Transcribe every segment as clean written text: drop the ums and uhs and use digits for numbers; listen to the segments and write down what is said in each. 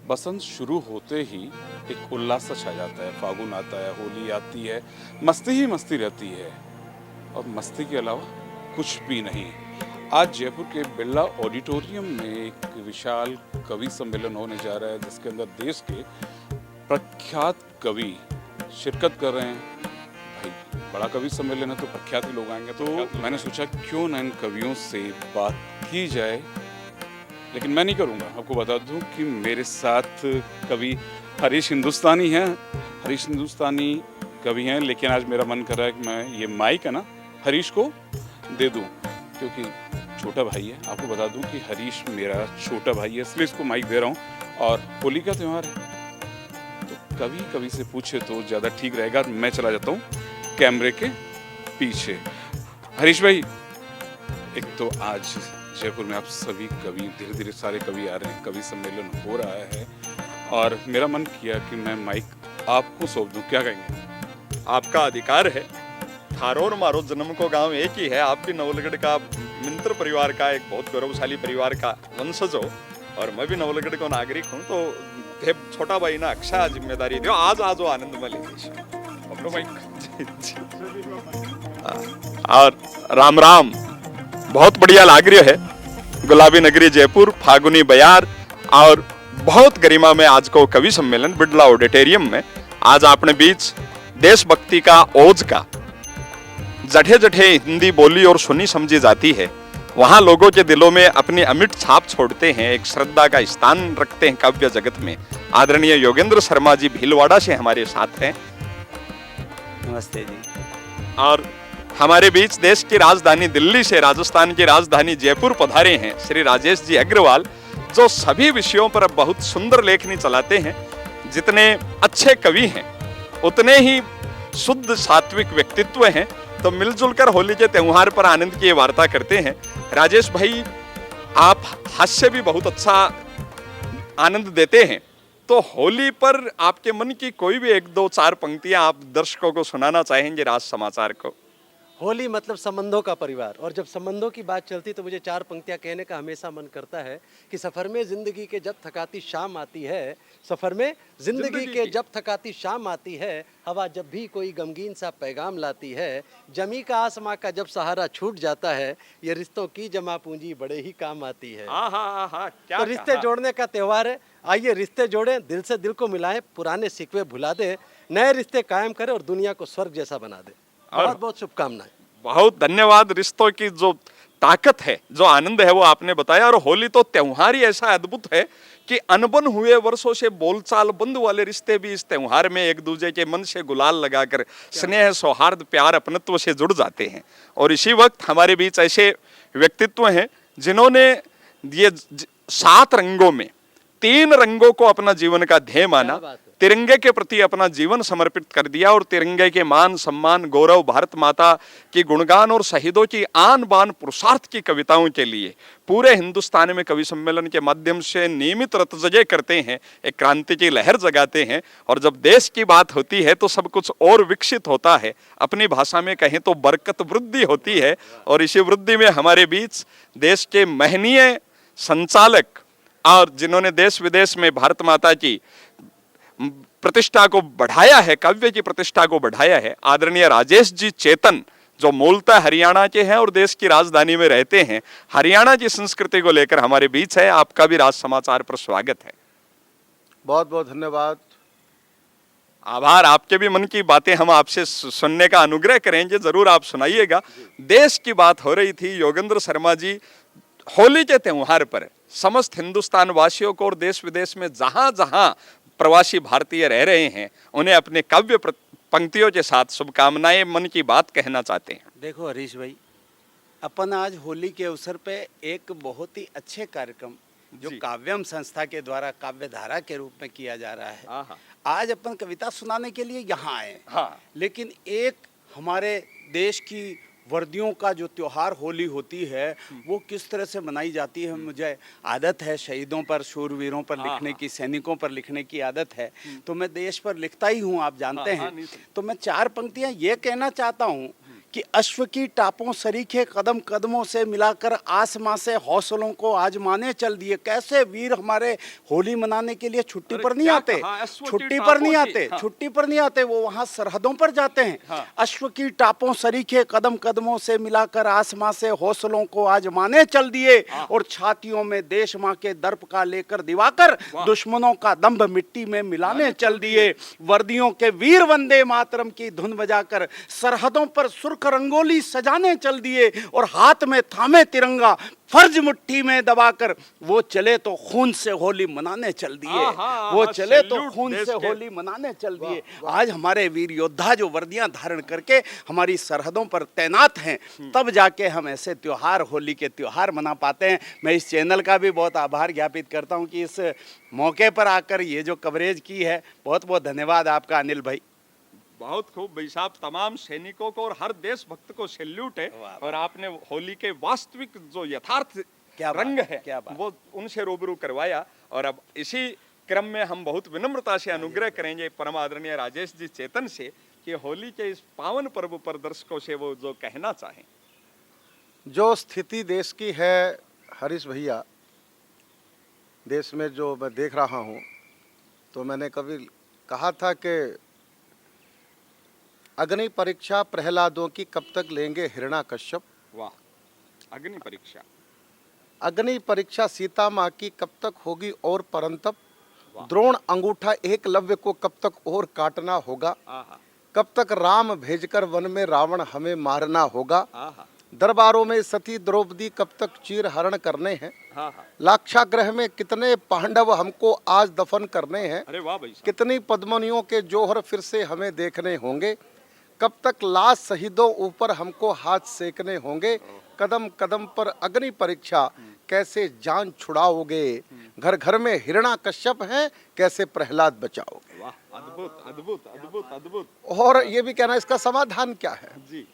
बसंत शुरू होते ही एक उल्लास सा छा जाता है। फागुन आता है, होली आती है, मस्ती ही मस्ती रहती है और मस्ती के अलावा कुछ भी नहीं। आज जयपुर के बिरला ऑडिटोरियम में एक विशाल कवि सम्मेलन होने जा रहा है, जिसके अंदर देश के प्रख्यात कवि शिरकत कर रहे हैं। भाई, बड़ा कवि सम्मेलन है तो प्रख्यात ही लोग आएंगे, तो मैंने सोचा क्यों ना इन कवियों से बात की जाए। लेकिन मैं नहीं करूँगा। आपको बता दूं कि मेरे साथ कवि हरीश हिंदुस्तानी हैं। हरीश हिंदुस्तानी कवि हैं, लेकिन आज मेरा मन कर रहा है कि मैं ये माइक है ना हरीश को दे दूं, क्योंकि छोटा भाई है। आपको बता दूं कि हरीश मेरा छोटा भाई है, इसलिए इसको माइक दे रहा हूं। और होली का त्यौहार है तो कवि से पूछे तो ज़्यादा ठीक रहेगा। मैं चला जाता हूँ कैमरे के पीछे। हरीश भाई, एक तो आज जयपुर में आप सभी कवि, धीरे धीरे सारे कवि आ रहे हैं, कवि सम्मेलन हो रहा है और मेरा मन किया कि मैं माइक आपको सौंप दूं। क्या कहेंगे? आपका अधिकार है। थारो और मारो जन्म को गांव एक ही है। आप भी नवलगढ़ का मिंत्र परिवार का एक बहुत गौरवशाली परिवार का वंशज हो और मैं भी नवलगढ़ का नागरिक हूँ, तो हे छोटा भाई ना अक्षा जिम्मेदारी दो। आज आज वो आनंद में अपनो माइक। और राम राम, बहुत बढ़िया लाग रही है। गुलाबी नगरी जयपुर, फागुनी बयार और बहुत गरिमा में आज को कवि सम्मेलन बिरला ऑडिटोरियम में। आज अपने बीच देशभक्ति का ओज का जठे जठे हिंदी बोली और सुनी समझी जाती है, वहां लोगों के दिलों में अपनी अमिट छाप छोड़ते हैं, एक श्रद्धा का स्थान रखते हैं काव्य जगत में। आदरणीय योगेंद्र शर्मा जी भीलवाड़ा से हमारे साथ हैं। नमस्ते जी। और हमारे बीच देश की राजधानी दिल्ली से राजस्थान की राजधानी जयपुर पधारे हैं श्री राजेश जी अग्रवाल, जो सभी विषयों पर बहुत सुंदर लेखनी चलाते हैं। जितने अच्छे कवि हैं उतने ही शुद्ध सात्विक व्यक्तित्व हैं। तो मिलजुल कर होली के त्योहार पर आनंद की वार्ता करते हैं। राजेश भाई, आप हास्य भी बहुत अच्छा आनंद देते हैं, तो होली पर आपके मन की कोई भी एक दो चार पंक्तियां आप दर्शकों को सुनाना चाहेंगे राज समाचार को? होली मतलब संबंधों का परिवार, और जब संबंधों की बात चलती तो मुझे चार पंक्तियां कहने का हमेशा मन करता है कि सफ़र में ज़िंदगी के जब थकाती शाम आती है, सफ़र में ज़िंदगी के जब थकाती शाम आती है, हवा जब भी कोई गमगीन सा पैगाम लाती है, जमी का आसमां का जब सहारा छूट जाता है, ये रिश्तों की जमा पूंजी बड़े ही काम आती है। क्या तो रिश्ते जोड़ने का त्यौहार है। आइए रिश्ते जोड़ें, दिल से दिल को मिलाएं, पुराने सिकवे भुला दें, नए रिश्ते कायम करें और दुनिया को स्वर्ग जैसा बना दें। बहुत बहुत शुभकामनाएं। बहुत धन्यवाद। रिश्तों की जो ताकत है, जो आनंद है, वो आपने बताया। और होली तो त्योहार ही ऐसा अद्भुत है कि अनबन हुए वर्षों से बोलचाल बंद वाले रिश्ते भी इस त्योहार में एक दूसरे के मन से गुलाल लगाकर स्नेह, सौहार्द, प्यार, अपनत्व से जुड़ जाते हैं। और इसी वक्त हमारे बीच ऐसे व्यक्तित्व हैं जिन्होंने ये 7 रंगों में 3 रंगों को अपना जीवन का ध्येय माना, तिरंगे के प्रति अपना जीवन समर्पित कर दिया और तिरंगे के मान, सम्मान, गौरव, भारत माता की गुणगान और शहीदों की आन बान पुरुषार्थ की कविताओं के लिए पूरे हिंदुस्तान में कवि सम्मेलन के माध्यम से नियमित रतजगे करते हैं, एक क्रांति की लहर जगाते हैं। और जब देश की बात होती है तो सब कुछ और विकसित होता है। अपनी भाषा में कहें तो बरकत वृद्धि होती है। और इसी वृद्धि में हमारे बीच देश के महनीय संचालक और जिन्होंने देश विदेश में भारत माता की प्रतिष्ठा को बढ़ाया है, काव्य की प्रतिष्ठा को बढ़ाया है, आदरणीय राजेश जी चेतन, जो मूलतः हरियाणा के हैं और देश की राजधानी में रहते हैं, हरियाणा की संस्कृति को लेकर हमारे बीच है। आपका भी राज समाचार पर स्वागत है। बहुत बहुत धन्यवाद। आभार। आपके भी मन की बातें हम आपसे सुनने का अनुग्रह करेंगे, जरूर आप सुनाइएगा। देश की बात हो रही थी, योगेंद्र शर्मा जी होली के त्योहार पर समस्त हिंदुस्तान वासियों को और देश विदेश में जहां जहां प्रवासी भारतीय रह रहे हैं उन्हें अपने काव्य पंक्तियों के साथ शुभकामनाएं, मन की बात कहना चाहते हैं। देखो हरीश भाई, अपन आज होली के अवसर पे एक बहुत ही अच्छे कार्यक्रम जो काव्यम संस्था के द्वारा काव्य धारा के रूप में किया जा रहा है, आज अपन कविता सुनाने के लिए यहाँ आए। लेकिन एक हमारे देश की वर्दियों का जो त्योहार होली होती है वो किस तरह से मनाई जाती है, मुझे आदत है शहीदों पर, शूरवीरों पर लिखने की, सैनिकों पर लिखने की आदत है, तो मैं देश पर लिखता ही हूँ, आप जानते हैं। तो मैं 4 पंक्तियाँ ये कहना चाहता हूँ कि अश्व की टापों सरीखे कदम कदमों से मिलाकर आसमां से हौसलों को आजमाने चल दिए। कैसे वीर हमारे होली मनाने के लिए छुट्टी पर नहीं क्या आते, कहा? अश्व की छुट्टी पर टापों नहीं की, आते, हाँ। छुट्टी पर नहीं आते, वो वहां सरहदों पर जाते हैं। हाँ। अश्व की टापों सरीखे कदम कदमों से मिलाकर आसमां से हौसलों को आजमाने चल दिए और छातियों में देश मां के दर्प का लेकर दिवाकर दुश्मनों का दंभ मिट्टी में मिलाने चल दिए। वर्दियों के वीर वंदे मातरम की धुन बजाकर सरहदों पर सुर्ख रंगोली सजाने चल दिए और हाथ में थामे तिरंगा फर्ज मुट्ठी में दबाकर वो चले तो खून से होली मनाने चल दिए। वो चले तो सैल्यूट खून देश से के। होली मनाने चल दिए। आज हमारे वीर योद्धा जो वर्दियां धारण करके हमारी सरहदों पर तैनात हैं, तब जाके हम ऐसे त्योहार, होली के त्योहार मना पाते हैं। मैं इस चैनल का भी बहुत आभार ज्ञापित करता हूं कि इस मौके पर आकर ये जो कवरेज की है, बहुत बहुत धन्यवाद आपका अनिल भाई। बहुत खूब भाई साहब, तमाम सैनिकों को और हर देशभक्त को सैल्यूट है। और आपने होली के वास्तविक जो यथार्थ क्या बात, रंग है क्या बात। वो उनसे रूबरू करवाया। और अब इसी क्रम में हम बहुत विनम्रता से अनुग्रह करेंगे परम आदरणीय राजेश जी चेतन से कि होली के इस पावन पर्व पर दर्शकों से वो जो कहना चाहें। जो स्थिति देश की है हरीश भैया, देश में जो मैं देख रहा हूँ, तो मैंने कभी कहा था कि अग्नि परीक्षा प्रहलादों की कब तक लेंगे हिरण्याकश्यप। वाह, अग्नि परीक्षा। अग्नि परीक्षा सीता माँ की कब तक होगी और परंतप। द्रोण अंगूठा एकलव्य को कब तक और काटना होगा। आहा, कब तक राम भेजकर वन में रावण हमें मारना होगा। आहा, दरबारों में सती द्रौपदी कब तक चीर हरण करने हैं। आहा। लाक्षागृह में कितने पांडव हमको आज दफन करने हैं। अरे वाह भाई साहब। कितनी पद्मनियों के जोहर फिर से हमें देखने होंगे। कब तक लाश शहीदों ऊपर हमको हाथ सेकने होंगे। कदम कदम पर अग्नि परीक्षा, कैसे जान छुड़ाओगे। घर घर में हिरण्याकश्यप हैं, कैसे प्रहलाद बचाओगे। वाह, अद्भुत अद्भुत अद्भुत अद्भुत। और ये भी कहना, इसका समाधान क्या है। जी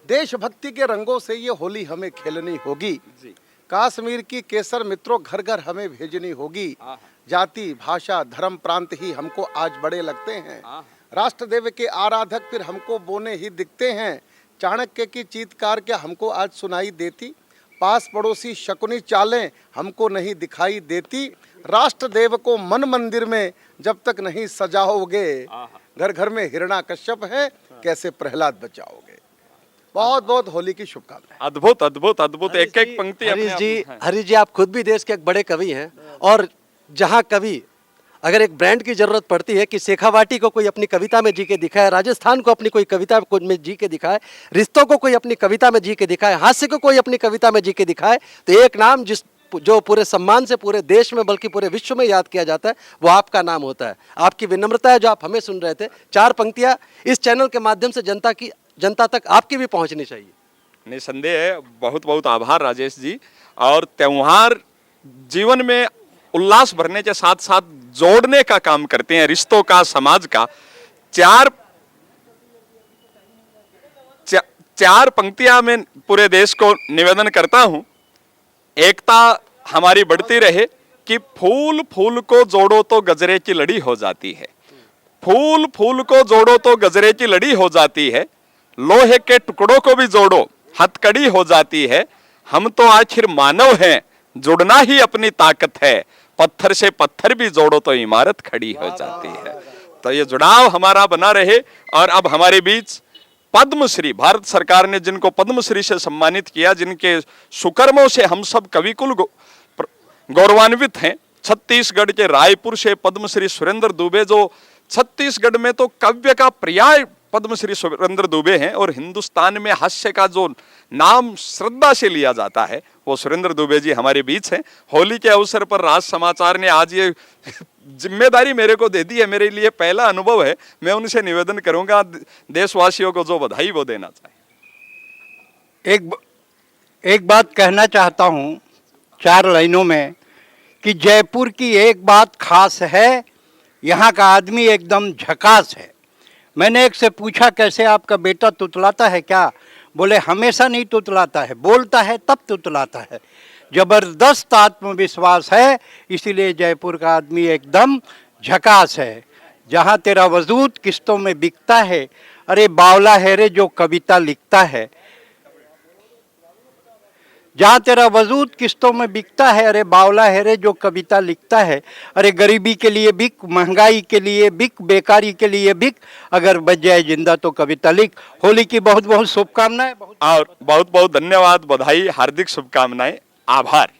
देशभक्ति के रंगों से ये होली हमें खेलनी होगी। जी। कश्मीर की केसर मित्रों घर घर हमें भेजनी होगी। आहा। जाति भाषा धर्म प्रांत ही हमको आज बड़े लगते हैं। आहा। राष्ट्रदेव के आराधक फिर हमको बोने ही दिखते हैं। चाणक्य की चीत्कार क्या हमको आज सुनाई देती। पास पड़ोसी शकुनी चालें हमको नहीं दिखाई देती। राष्ट्रदेव को मन मंदिर में जब तक नहीं सजाओगे। घर घर में हिरण्याकश्यप है, कैसे प्रहलाद बचाओगे। बहुत बहुत होली की शुभकामनाएं। अद्भुत अद्भुत अद्भुत। एक एक पंक्ति अपने हरीश आप जी, में है। हरीश जी, आप खुद भी देश के एक बड़े कवि हैं। और जहाँ कवि अगर एक ब्रांड की जरूरत पड़ती है कि शेखावाटी को कोई अपनी कविता में जी के दिखाए, राजस्थान को अपनी कोई कविता में जी के दिखाए, रिश्तों को कोई अपनी कविता में जी के दिखाए, हास्य को कोई अपनी कविता में जी के दिखाए, तो एक नाम जो पूरे सम्मान से पूरे देश में बल्कि पूरे विश्व में याद किया जाता है, वो आपका नाम होता है। आपकी विनम्रता है जो आप हमें सुन रहे थे। 4 पंक्तियां इस चैनल के माध्यम से जनता तक आपकी भी पहुंचनी चाहिए। निसंदेह है। बहुत बहुत आभार राजेश जी। और त्योहार जीवन में उल्लास भरने के साथ साथ जोड़ने का काम करते हैं, रिश्तों का, समाज का। चार पंक्तियां मैं पूरे देश को निवेदन करता हूं। एकता हमारी बढ़ती रहे कि फूल फूल को जोड़ो तो गजरे की लड़ी हो जाती है। फूल फूल को जोड़ो तो गजरे की लड़ी हो जाती है। लोहे के टुकड़ों को भी जोड़ो हथकड़ी हो जाती है। हम तो आखिर मानव हैं, जुड़ना ही अपनी ताकत है। पत्थर से पत्थर भी जोड़ो तो इमारत खड़ी हो जाती है। तो ये जुड़ाव हमारा बना रहे। और अब हमारे बीच पद्मश्री, भारत सरकार ने जिनको पद्मश्री से सम्मानित किया, जिनके सुकर्मों से हम सब कविकुल गौरवान्वित हैं। छत्तीसगढ़ के रायपुर से पद्मश्री सुरेंद्र दुबे, जो छत्तीसगढ़ में तो काव्य का पर्याय पद्मश्री सुरेंद्र दुबे हैं, और हिंदुस्तान में हास्य का जो नाम श्रद्धा से लिया जाता है वो सुरेंद्र दुबे जी हमारे बीच हैं। होली के अवसर पर राज समाचार ने आज ये जिम्मेदारी मेरे को दे दी है, मेरे लिए पहला अनुभव है। मैं उनसे निवेदन करूंगा देशवासियों को जो बधाई वो देना चाहिए। एक बात कहना चाहता हूँ 4 लाइनों में कि जयपुर की एक बात खास है, यहाँ का आदमी एकदम झकास है। मैंने एक से पूछा कैसे आपका बेटा तुतलाता है क्या? बोले हमेशा नहीं तुतलाता है, बोलता है तब तुतलाता है। जबरदस्त आत्मविश्वास है, इसीलिए जयपुर का आदमी एकदम झकास है। जहाँ तेरा वजूद किस्तों में बिकता है, अरे बावला है रे जो कविता लिखता है, जहाँ तेरा वजूद किस्तों में बिकता है, अरे बावला है रे जो कविता लिखता है, अरे गरीबी के लिए बिक, महंगाई के लिए बिक, बेकारी के लिए बिक, अगर बच जाए जिंदा तो कविता लिख। होली की बहुत बहुत शुभकामनाएं। और बहुत बहुत धन्यवाद, बधाई, हार्दिक शुभकामनाएं, आभार।